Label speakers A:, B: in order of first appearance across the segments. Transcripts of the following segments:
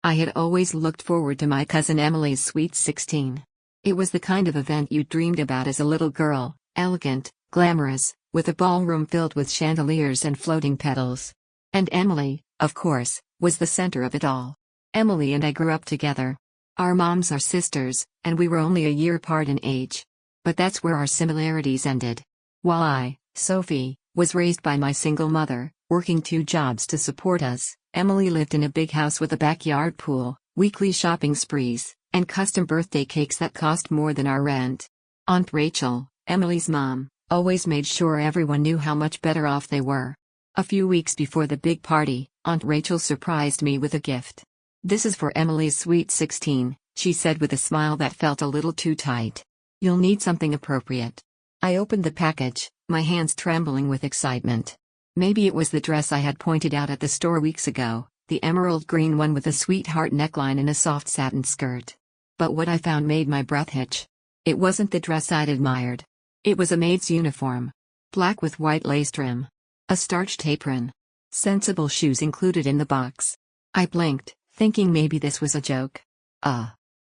A: I had always looked forward to my cousin Emily's Sweet 16. It was the kind of event you dreamed about as a little girl, elegant, glamorous, with a ballroom filled with chandeliers and floating petals. And Emily, of course, was the center of it all. Emily and I grew up together. Our moms are sisters, and we were only a year apart in age. But that's where our similarities ended. While I, Sophie, was raised by my single mother, working 2 jobs to support us, Emily lived in a big house with a backyard pool, weekly shopping sprees, and custom birthday cakes that cost more than our rent. Aunt Rachel, Emily's mom, always made sure everyone knew how much better off they were. A few weeks before the big party, Aunt Rachel surprised me with a gift. "This is for Emily's Sweet 16, she said with a smile that felt a little too tight. "You'll need something appropriate." I opened the package, my hands trembling with excitement. Maybe it was the dress I had pointed out at the store weeks ago, the emerald green one with a sweetheart neckline and a soft satin skirt. But what I found made my breath hitch. It wasn't the dress I'd admired. It was a maid's uniform. Black with white lace trim. A starched apron. Sensible shoes included in the box. I blinked, thinking maybe this was a joke.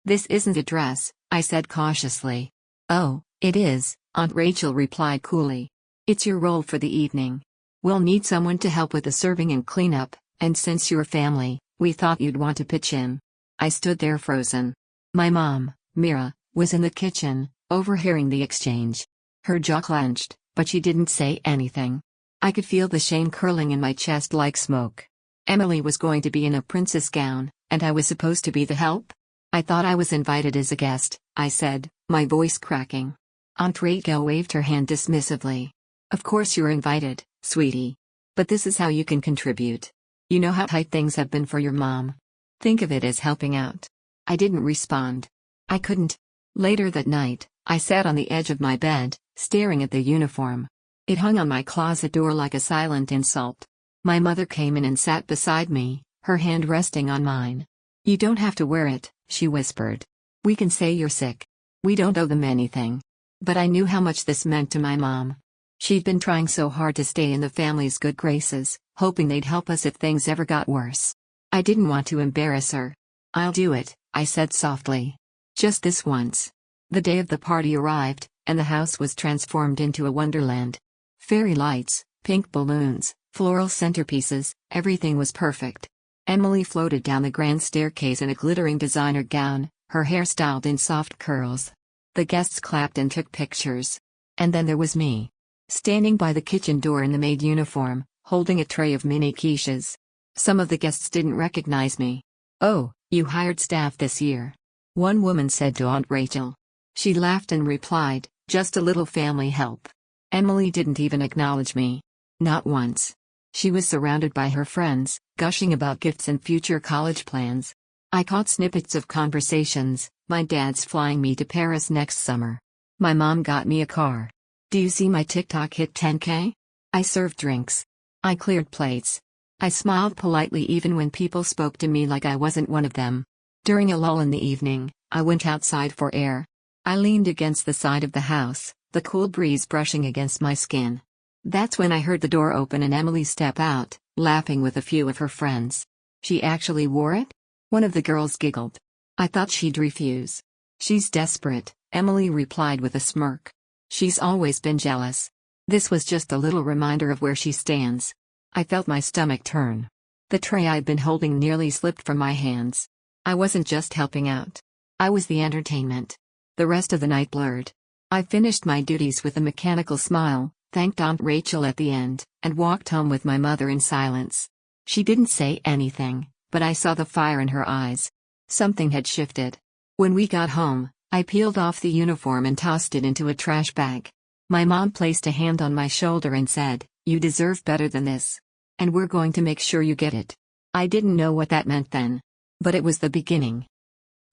A: This isn't a dress," I said cautiously. "Oh, it is," Aunt Rachel replied coolly. "It's your role for the evening. We'll need someone to help with the serving and cleanup, and since you're family, we thought you'd want to pitch in." I stood there frozen. My mom, Mira, was in the kitchen, overhearing the exchange. Her jaw clenched, but she didn't say anything. I could feel the shame curling in my chest like smoke. Emily was going to be in a princess gown, and I was supposed to be the help? "I thought I was invited as a guest," I said, my voice cracking. Aunt Rachel waved her hand dismissively. "Of course you're invited, sweetie. But this is how you can contribute. You know how tight things have been for your mom. Think of it as helping out." I didn't respond. I couldn't. Later that night, I sat on the edge of my bed, staring at the uniform. It hung on my closet door like a silent insult. My mother came in and sat beside me, her hand resting on mine. "You don't have to wear it," she whispered. "We can say you're sick. We don't owe them anything." But I knew how much this meant to my mom. She'd been trying so hard to stay in the family's good graces, hoping they'd help us if things ever got worse. I didn't want to embarrass her. "I'll do it," I said softly. "Just this once." The day of the party arrived, and the house was transformed into a wonderland. Fairy lights, pink balloons, floral centerpieces, everything was perfect. Emily floated down the grand staircase in a glittering designer gown, her hair styled in soft curls. The guests clapped and took pictures. And then there was me. Standing by the kitchen door in the maid uniform, holding a tray of mini quiches. Some of the guests didn't recognize me. "Oh, you hired staff this year," one woman said to Aunt Rachel. She laughed and replied, "Just a little family help." Emily didn't even acknowledge me. Not once. She was surrounded by her friends, gushing about gifts and future college plans. I caught snippets of conversations. My dad's flying me to Paris next summer. My mom got me a car. "Do you see my TikTok hit 10K? I served drinks. I cleared plates. I smiled politely even when people spoke to me like I wasn't one of them. During a lull in the evening, I went outside for air. I leaned against the side of the house, the cool breeze brushing against my skin. That's when I heard the door open and Emily step out, laughing with a few of her friends. "She actually wore it?" One of the girls giggled. I thought she'd refuse. "She's desperate," Emily replied with a smirk. "She's always been jealous." This was just a little reminder of where she stands. I felt my stomach turn. The tray I'd been holding nearly slipped from my hands. I wasn't just helping out. I was the entertainment. The rest of the night blurred. I finished my duties with a mechanical smile, thanked Aunt Rachel at the end, and walked home with my mother in silence. She didn't say anything, but I saw the fire in her eyes. Something had shifted. When we got home, I peeled off the uniform and tossed it into a trash bag. My mom placed a hand on my shoulder and said, "You deserve better than this. And we're going to make sure you get it." I didn't know what that meant then. But it was the beginning.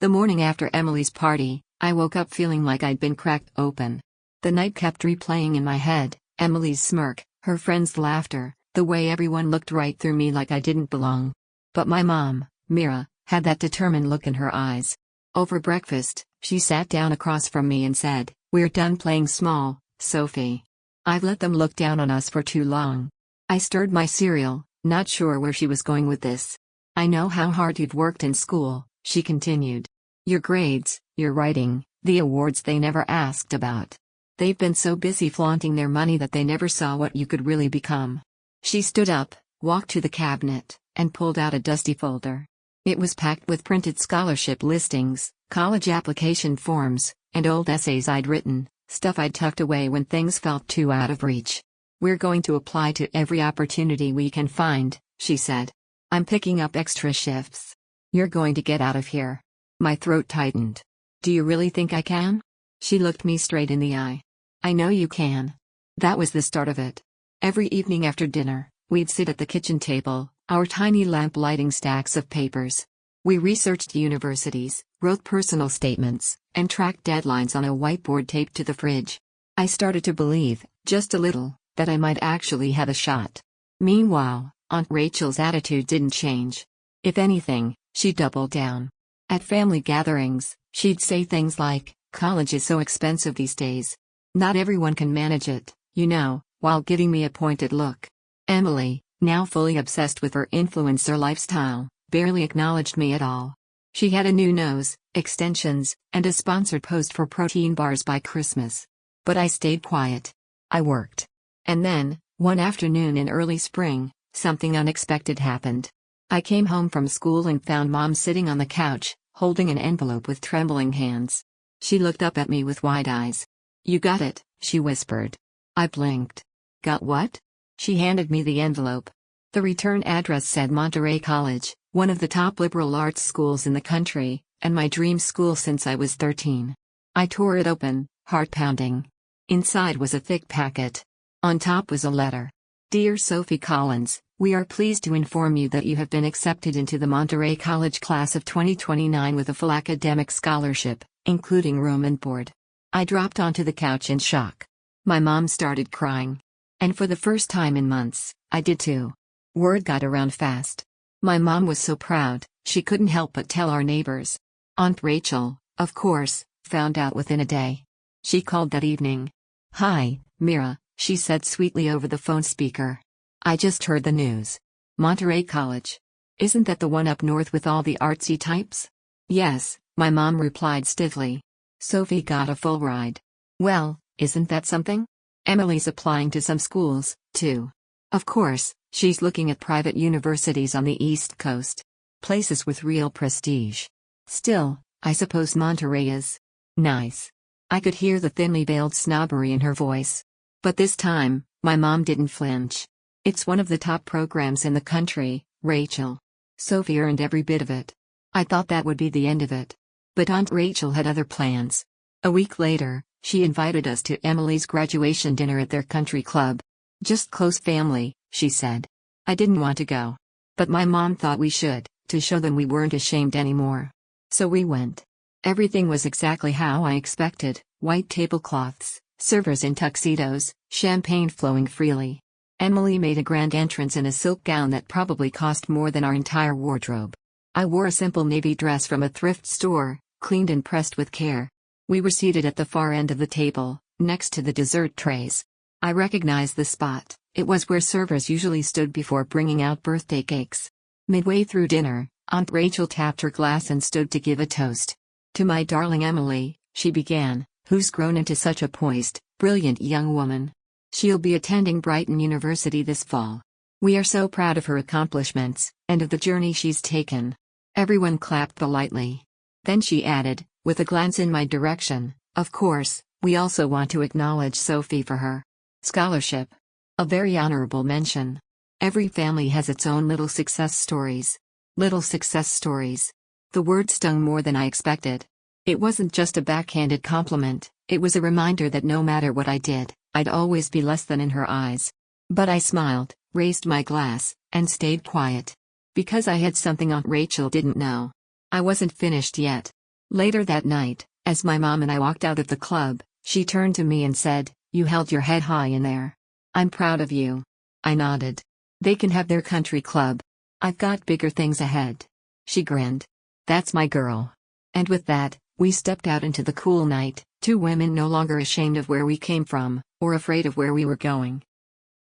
A: The morning after Emily's party, I woke up feeling like I'd been cracked open. The night kept replaying in my head, Emily's smirk, her friends' laughter, the way everyone looked right through me like I didn't belong. But my mom, Mira, had that determined look in her eyes. Over breakfast, she sat down across from me and said, "We're done playing small, Sophie. I've let them look down on us for too long." I stirred my cereal, not sure where she was going with this. I know how hard you've worked in school, she continued. Your grades, your writing, the awards they never asked about. They've been so busy flaunting their money that they never saw what you could really become. She stood up, walked to the cabinet, and pulled out a dusty folder. It was packed with printed scholarship listings, college application forms, and old essays I'd written, stuff I'd tucked away when things felt too out of reach. We're going to apply to every opportunity we can find, she said. I'm picking up extra shifts. You're going to get out of here. My throat tightened. Do you really think I can? She looked me straight in the eye. I know you can. That was the start of it. Every evening after dinner, we'd sit at the kitchen table, our tiny lamp lighting stacks of papers. We researched universities, wrote personal statements, and tracked deadlines on a whiteboard taped to the fridge. I started to believe, just a little, that I might actually have a shot. Meanwhile, Aunt Rachel's attitude didn't change. If anything, she doubled down. At family gatherings, she'd say things like, "College is so expensive these days. Not everyone can manage it, you know," while giving me a pointed look. Emily, now fully obsessed with her influencer lifestyle, barely acknowledged me at all. She had a new nose, extensions, and a sponsored post for protein bars by Christmas. But I stayed quiet. I worked. And then, one afternoon in early spring, something unexpected happened. I came home from school and found Mom sitting on the couch, holding an envelope with trembling hands. She looked up at me with wide eyes. "You got it," she whispered. I blinked. "Got what?" She handed me the envelope. The return address said Monterey College, one of the top liberal arts schools in the country, and my dream school since I was 13. I tore it open, heart pounding. Inside was a thick packet. On top was a letter. Dear Sophie Collins, we are pleased to inform you that you have been accepted into the Monterey College class of 2029 with a full academic scholarship, including room and board. I dropped onto the couch in shock. My mom started crying. And for the first time in months, I did too. Word got around fast. My mom was so proud, she couldn't help but tell our neighbors. Aunt Rachel, of course, found out within a day. She called that evening. "Hi, Mira," she said sweetly over the phone speaker. "I just heard the news. Monterey College. Isn't that the one up north with all the artsy types?" "Yes," my mom replied stiffly. "Sophie got a full ride." "Well, isn't that something? Emily's applying to some schools, too. Of course, she's looking at private universities on the East Coast. Places with real prestige. Still, I suppose Monterey is nice." I could hear the thinly veiled snobbery in her voice. But this time, my mom didn't flinch. "It's one of the top programs in the country, Rachel. Sophie earned every bit of it." I thought that would be the end of it. But Aunt Rachel had other plans. A week later, she invited us to Emily's graduation dinner at their country club. "Just close family," she said. I didn't want to go. But my mom thought we should, to show them we weren't ashamed anymore. So we went. Everything was exactly how I expected: white tablecloths, servers in tuxedos, champagne flowing freely. Emily made a grand entrance in a silk gown that probably cost more than our entire wardrobe. I wore a simple navy dress from a thrift store, cleaned and pressed with care. We were seated at the far end of the table, next to the dessert trays. I recognized the spot. It was where servers usually stood before bringing out birthday cakes. Midway through dinner, Aunt Rachel tapped her glass and stood to give a toast. "To my darling Emily," she began, "who's grown into such a poised, brilliant young woman. She'll be attending Brighton University this fall. We are so proud of her accomplishments, and of the journey she's taken." Everyone clapped politely. Then she added, with a glance in my direction, "Of course, we also want to acknowledge Sophie for her scholarship. A very honorable mention. Every family has its own little success stories." Little success stories. The word stung more than I expected. It wasn't just a backhanded compliment, it was a reminder that no matter what I did, I'd always be less than in her eyes. But I smiled, raised my glass, and stayed quiet. Because I had something Aunt Rachel didn't know. I wasn't finished yet. Later that night, as my mom and I walked out of the club, she turned to me and said, "You held your head high in there. I'm proud of you." I nodded. "They can have their country club. I've got bigger things ahead." She grinned. "That's my girl." And with that, we stepped out into the cool night, two women no longer ashamed of where we came from, or afraid of where we were going.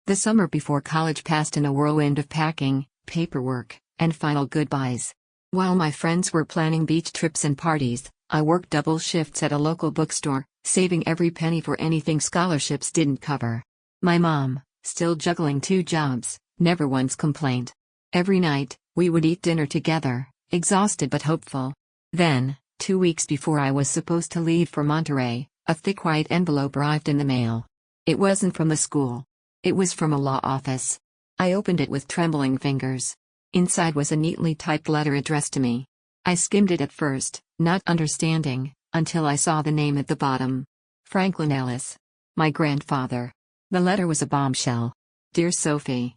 A: The summer before college passed in a whirlwind of packing, paperwork, and final goodbyes. While my friends were planning beach trips and parties, I worked double shifts at a local bookstore, saving every penny for anything scholarships didn't cover. My mom, still juggling 2 jobs, never once complained. Every night, we would eat dinner together, exhausted but hopeful. Then, 2 weeks before I was supposed to leave for Monterey, a thick white envelope arrived in the mail. It wasn't from the school. It was from a law office. I opened it with trembling fingers. Inside was a neatly typed letter addressed to me. I skimmed it at first, not understanding, until I saw the name at the bottom. Franklin Ellis. My grandfather. The letter was a bombshell. Dear Sophie.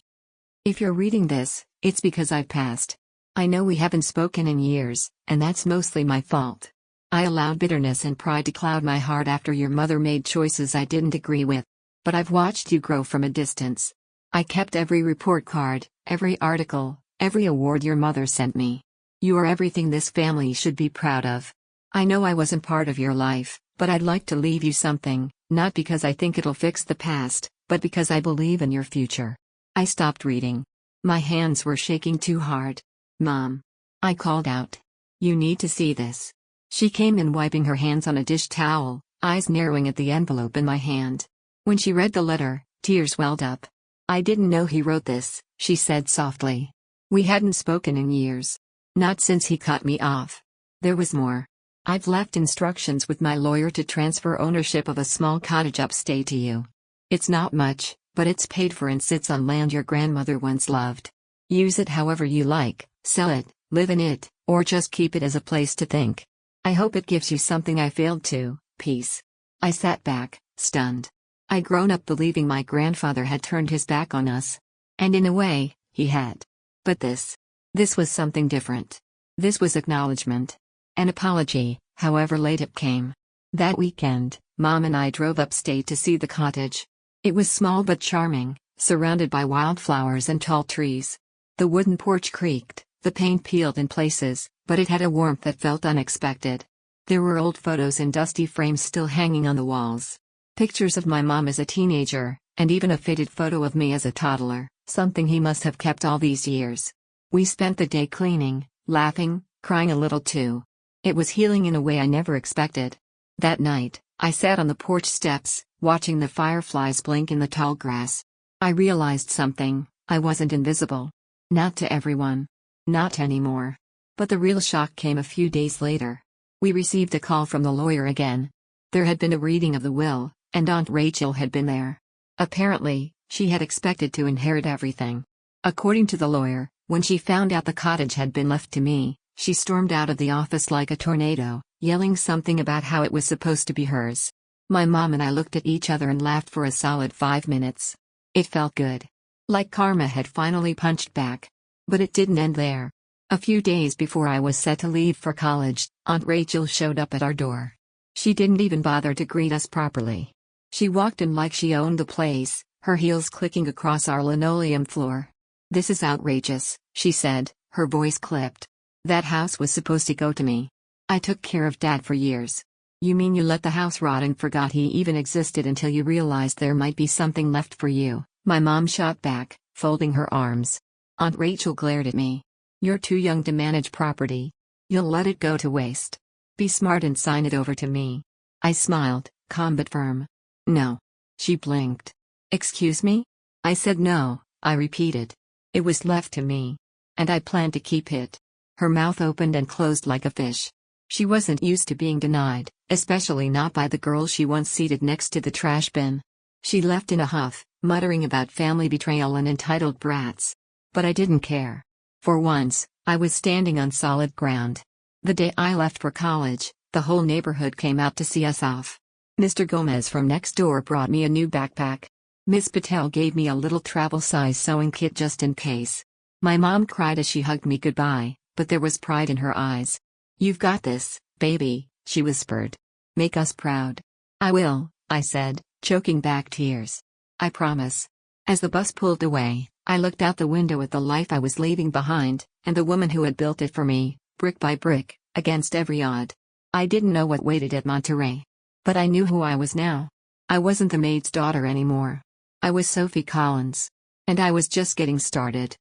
A: If you're reading this, it's because I've passed. I know we haven't spoken in years, and that's mostly my fault. I allowed bitterness and pride to cloud my heart after your mother made choices I didn't agree with. But I've watched you grow from a distance. I kept every report card, every article, every award your mother sent me. You are everything this family should be proud of. I know I wasn't part of your life, but I'd like to leave you something, not because I think it'll fix the past, but because I believe in your future. I stopped reading. My hands were shaking too hard. Mom. I called out. You need to see this. She came in wiping her hands on a dish towel, eyes narrowing at the envelope in my hand. When she read the letter, tears welled up. I didn't know he wrote this, she said softly. We hadn't spoken in years. Not since he cut me off. There was more. I've left instructions with my lawyer to transfer ownership of a small cottage upstate to you. It's not much, but it's paid for and sits on land your grandmother once loved. Use it however you like, sell it, live in it, or just keep it as a place to think. I hope it gives you something I failed to, peace. I sat back, stunned. I'd grown up believing my grandfather had turned his back on us. And in a way, he had. But this was something different. This was acknowledgement. An apology, however late it came. That weekend, Mom and I drove upstate to see the cottage. It was small but charming, surrounded by wildflowers and tall trees. The wooden porch creaked, the paint peeled in places, but it had a warmth that felt unexpected. There were old photos in dusty frames still hanging on the walls. Pictures of my mom as a teenager, and even a faded photo of me as a toddler, something he must have kept all these years. We spent the day cleaning, laughing, crying a little too. It was healing in a way I never expected. That night, I sat on the porch steps, watching the fireflies blink in the tall grass. I realized something: I wasn't invisible. Not to everyone. Not anymore. But the real shock came a few days later. We received a call from the lawyer again. There had been a reading of the will, and Aunt Rachel had been there. Apparently, she had expected to inherit everything. According to the lawyer, when she found out the cottage had been left to me, she stormed out of the office like a tornado, yelling something about how it was supposed to be hers. My mom and I looked at each other and laughed for a solid 5 minutes. It felt good. Like karma had finally punched back. But it didn't end there. A few days before I was set to leave for college, Aunt Rachel showed up at our door. She didn't even bother to greet us properly. She walked in like she owned the place, her heels clicking across our linoleum floor. This is outrageous, she said, her voice clipped. That house was supposed to go to me. I took care of Dad for years. You mean you let the house rot and forgot he even existed until you realized there might be something left for you? My mom shot back, folding her arms. Aunt Rachel glared at me. You're too young to manage property. You'll let it go to waste. Be smart and sign it over to me. I smiled, calm but firm. No. She blinked. Excuse me? I said no, I repeated. It was left to me. And I planned to keep it. Her mouth opened and closed like a fish. She wasn't used to being denied, especially not by the girl she once seated next to the trash bin. She left in a huff, muttering about family betrayal and entitled brats. But I didn't care. For once, I was standing on solid ground. The day I left for college, the whole neighborhood came out to see us off. Mr. Gomez from next door brought me a new backpack. Miss Patel gave me a little travel-size sewing kit just in case. My mom cried as she hugged me goodbye, but there was pride in her eyes. You've got this, baby, she whispered. Make us proud. I will, I said, choking back tears. I promise. As the bus pulled away, I looked out the window at the life I was leaving behind, and the woman who had built it for me, brick by brick, against every odd. I didn't know what waited at Monterey. But I knew who I was now. I wasn't the maid's daughter anymore. I was Sophie Collins. And I was just getting started.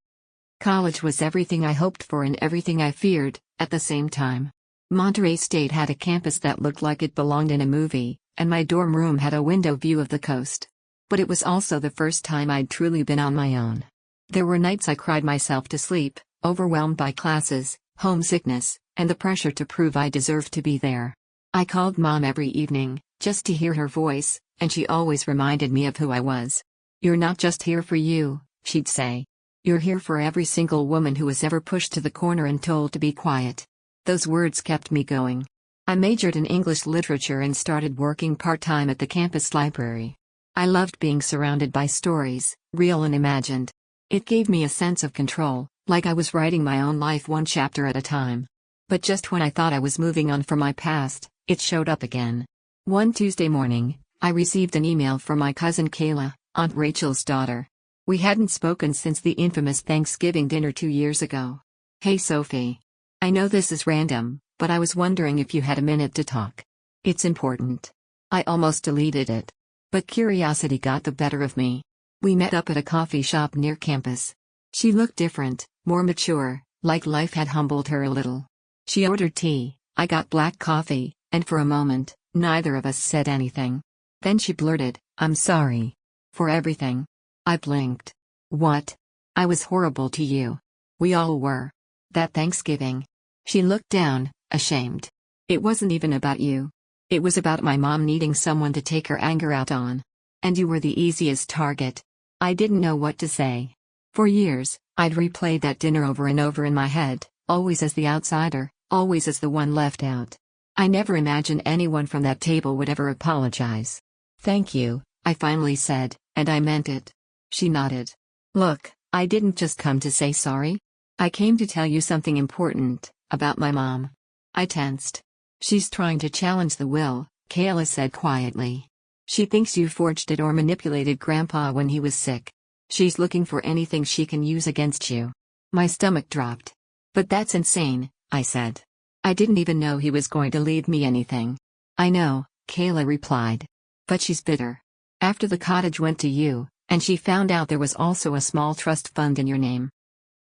A: College was everything I hoped for and everything I feared, at the same time. Monterey State had a campus that looked like it belonged in a movie, and my dorm room had a window view of the coast. But it was also the first time I'd truly been on my own. There were nights I cried myself to sleep, overwhelmed by classes, homesickness, and the pressure to prove I deserved to be there. I called Mom every evening, just to hear her voice, and she always reminded me of who I was. "You're not just here for you," she'd say. "You're here for every single woman who was ever pushed to the corner and told to be quiet." Those words kept me going. I majored in English literature and started working part-time at the campus library. I loved being surrounded by stories, real and imagined. It gave me a sense of control, like I was writing my own life one chapter at a time. But just when I thought I was moving on from my past, it showed up again. One Tuesday morning, I received an email from my cousin Kayla, Aunt Rachel's daughter. We hadn't spoken since the infamous Thanksgiving dinner 2 years ago. "Hey Sophie. I know this is random, but I was wondering if you had a minute to talk. It's important." I almost deleted it. But curiosity got the better of me. We met up at a coffee shop near campus. She looked different, more mature, like life had humbled her a little. She ordered tea, I got black coffee, and for a moment, neither of us said anything. Then she blurted, "I'm sorry. For everything." I blinked. "What?" "I was horrible to you. We all were. That Thanksgiving." She looked down, ashamed. "It wasn't even about you. It was about my mom needing someone to take her anger out on. And you were the easiest target." I didn't know what to say. For years, I'd replayed that dinner over and over in my head, always as the outsider, always as the one left out. I never imagined anyone from that table would ever apologize. "Thank you," I finally said, "and I meant it." She nodded. "Look, I didn't just come to say sorry. I came to tell you something important, about my mom." I tensed. "She's trying to challenge the will," Kayla said quietly. "She thinks you forged it or manipulated Grandpa when he was sick. She's looking for anything she can use against you." My stomach dropped. "But that's insane," I said. "I didn't even know he was going to leave me anything." "I know," Kayla replied. "But she's bitter. After the cottage went to you, and she found out there was also a small trust fund in your name."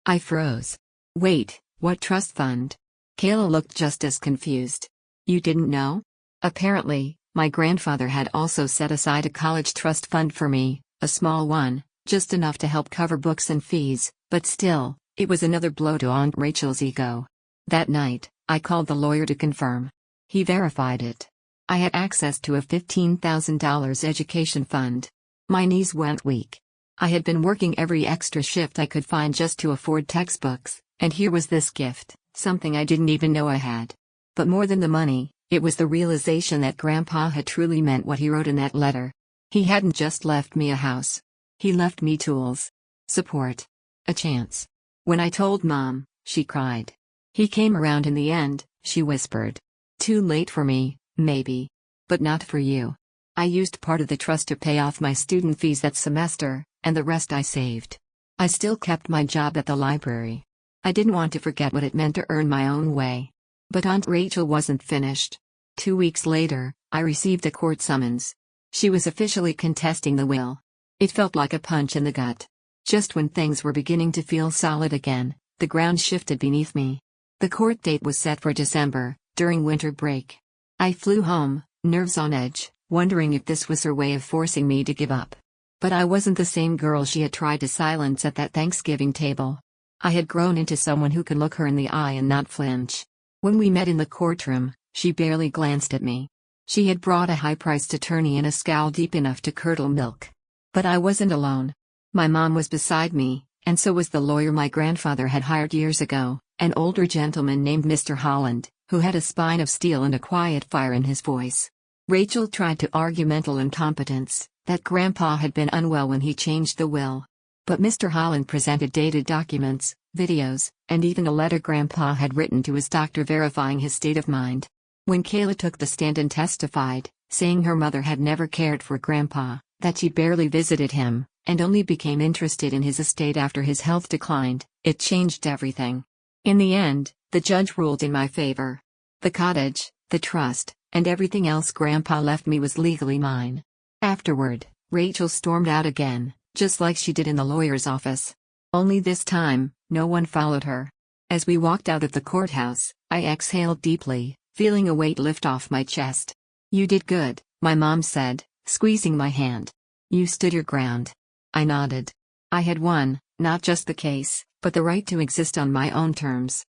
A: I froze. "Wait, what trust fund?" Kayla looked just as confused. "You didn't know?" "Apparently, my grandfather had also set aside a college trust fund for me, a small one, just enough to help cover books and fees, but still, it was another blow to Aunt Rachel's ego." That night, I called the lawyer to confirm. He verified it. I had access to a $15,000 education fund. My knees went weak. I had been working every extra shift I could find just to afford textbooks, and here was this gift, something I didn't even know I had. But more than the money, it was the realization that Grandpa had truly meant what he wrote in that letter. He hadn't just left me a house. He left me tools. Support. A chance. When I told Mom, she cried. "He came around in the end," she whispered. "Too late for me, maybe. But not for you." I used part of the trust to pay off my student fees that semester, and the rest I saved. I still kept my job at the library. I didn't want to forget what it meant to earn my own way. But Aunt Rachel wasn't finished. 2 weeks later, I received a court summons. She was officially contesting the will. It felt like a punch in the gut. Just when things were beginning to feel solid again, the ground shifted beneath me. The court date was set for December, during winter break. I flew home, nerves on edge, wondering if this was her way of forcing me to give up. But I wasn't the same girl she had tried to silence at that Thanksgiving table. I had grown into someone who could look her in the eye and not flinch. When we met in the courtroom, she barely glanced at me. She had brought a high-priced attorney and a scowl deep enough to curdle milk. But I wasn't alone. My mom was beside me, and so was the lawyer my grandfather had hired years ago, an older gentleman named Mr. Holland, who had a spine of steel and a quiet fire in his voice. Rachel tried to argue mental incompetence, that Grandpa had been unwell when he changed the will. But Mr. Holland presented dated documents, videos, and even a letter Grandpa had written to his doctor verifying his state of mind. When Kayla took the stand and testified, saying her mother had never cared for Grandpa, that she barely visited him, and only became interested in his estate after his health declined, it changed everything. In the end, the judge ruled in my favor. The cottage, the trust, and everything else Grandpa left me was legally mine. Afterward, Rachel stormed out again, just like she did in the lawyer's office. Only this time, no one followed her. As we walked out of the courthouse, I exhaled deeply, feeling a weight lift off my chest. "You did good," my mom said, squeezing my hand. "You stood your ground." I nodded. I had won, not just the case, but the right to exist on my own terms.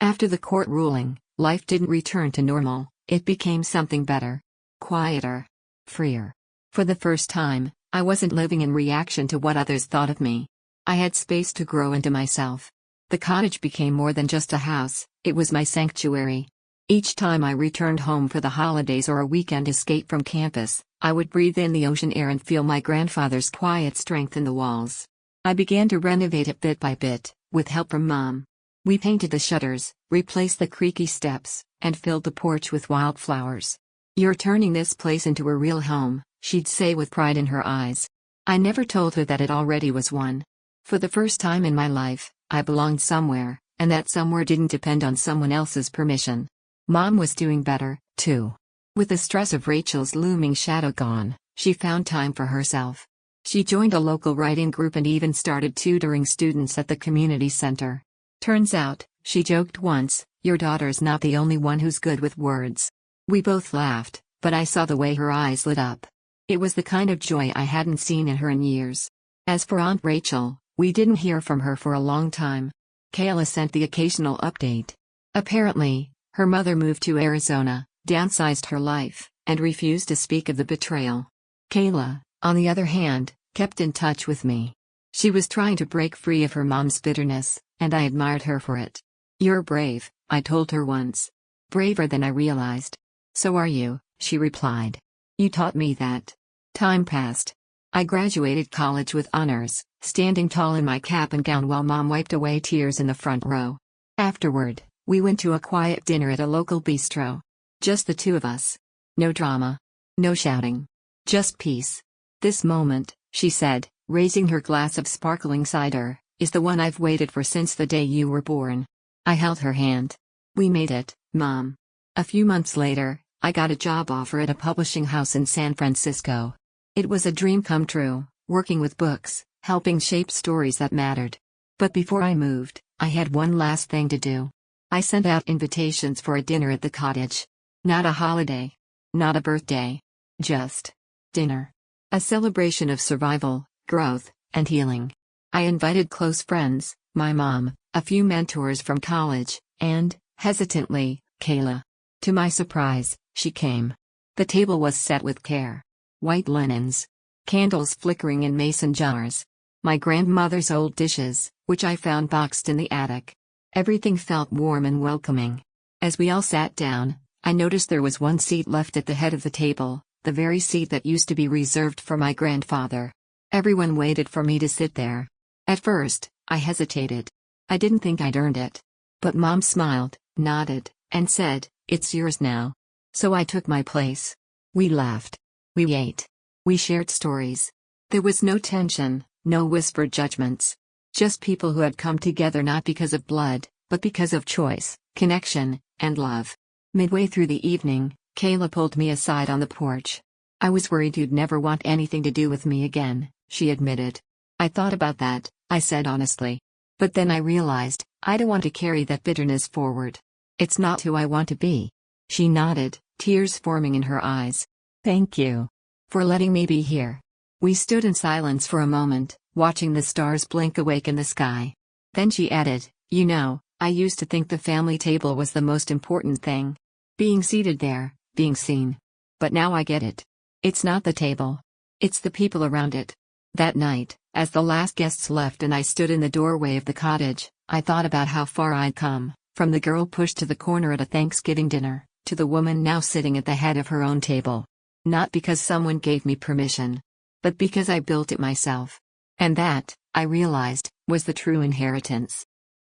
A: After the court ruling, life didn't return to normal, it became something better. Quieter. Freer. For the first time, I wasn't living in reaction to what others thought of me. I had space to grow into myself. The cottage became more than just a house, it was my sanctuary. Each time I returned home for the holidays or a weekend escape from campus, I would breathe in the ocean air and feel my grandfather's quiet strength in the walls. I began to renovate it bit by bit, with help from Mom. We painted the shutters, replaced the creaky steps, and filled the porch with wildflowers. "You're turning this place into a real home," she'd say with pride in her eyes. I never told her that it already was one. For the first time in my life, I belonged somewhere, and that somewhere didn't depend on someone else's permission. Mom was doing better, too. With the stress of Rachel's looming shadow gone, she found time for herself. She joined a local writing group and even started tutoring students at the community center. "Turns out," she joked once, "your daughter's not the only one who's good with words." We both laughed, but I saw the way her eyes lit up. It was the kind of joy I hadn't seen in her in years. As for Aunt Rachel, we didn't hear from her for a long time. Kayla sent the occasional update. Apparently, her mother moved to Arizona, downsized her life, and refused to speak of the betrayal. Kayla, on the other hand, kept in touch with me. She was trying to break free of her mom's bitterness, and I admired her for it. "You're brave," I told her once. "Braver than I realized." "So are you," she replied. "You taught me that." Time passed. I graduated college with honors, standing tall in my cap and gown while Mom wiped away tears in the front row. Afterward, we went to a quiet dinner at a local bistro. Just the two of us. No drama. No shouting. Just peace. "This moment," she said, raising her glass of sparkling cider, "is the one I've waited for since the day you were born." I held her hand. "We made it, Mom." A few months later, I got a job offer at a publishing house in San Francisco. It was a dream come true, working with books, helping shape stories that mattered. But before I moved, I had one last thing to do. I sent out invitations for a dinner at the cottage. Not a holiday. Not a birthday. Just dinner. A celebration of survival, growth, and healing. I invited close friends, my mom, a few mentors from college, and, hesitantly, Kayla. To my surprise, she came. The table was set with care. White linens. Candles flickering in mason jars. My grandmother's old dishes, which I found boxed in the attic. Everything felt warm and welcoming. As we all sat down, I noticed there was one seat left at the head of the table, the very seat that used to be reserved for my grandfather. Everyone waited for me to sit there. At first, I hesitated. I didn't think I'd earned it. But Mom smiled, nodded, and said, "It's yours now." So I took my place. We laughed. We ate. We shared stories. There was no tension, no whispered judgments. Just people who had come together not because of blood, but because of choice, connection, and love. Midway through the evening, Kayla pulled me aside on the porch. "I was worried you'd never want anything to do with me again," she admitted. "I thought about that," I said honestly. "But then I realized, I don't want to carry that bitterness forward. It's not who I want to be." She nodded, tears forming in her eyes. "Thank you for letting me be here." We stood in silence for a moment, watching the stars blink awake in the sky. Then she added, "You know, I used to think the family table was the most important thing. Being seated there, being seen. But now I get it. It's not the table. It's the people around it." That night, as the last guests left and I stood in the doorway of the cottage, I thought about how far I'd come, from the girl pushed to the corner at a Thanksgiving dinner, to the woman now sitting at the head of her own table. Not because someone gave me permission, but because I built it myself. And that, I realized, was the true inheritance.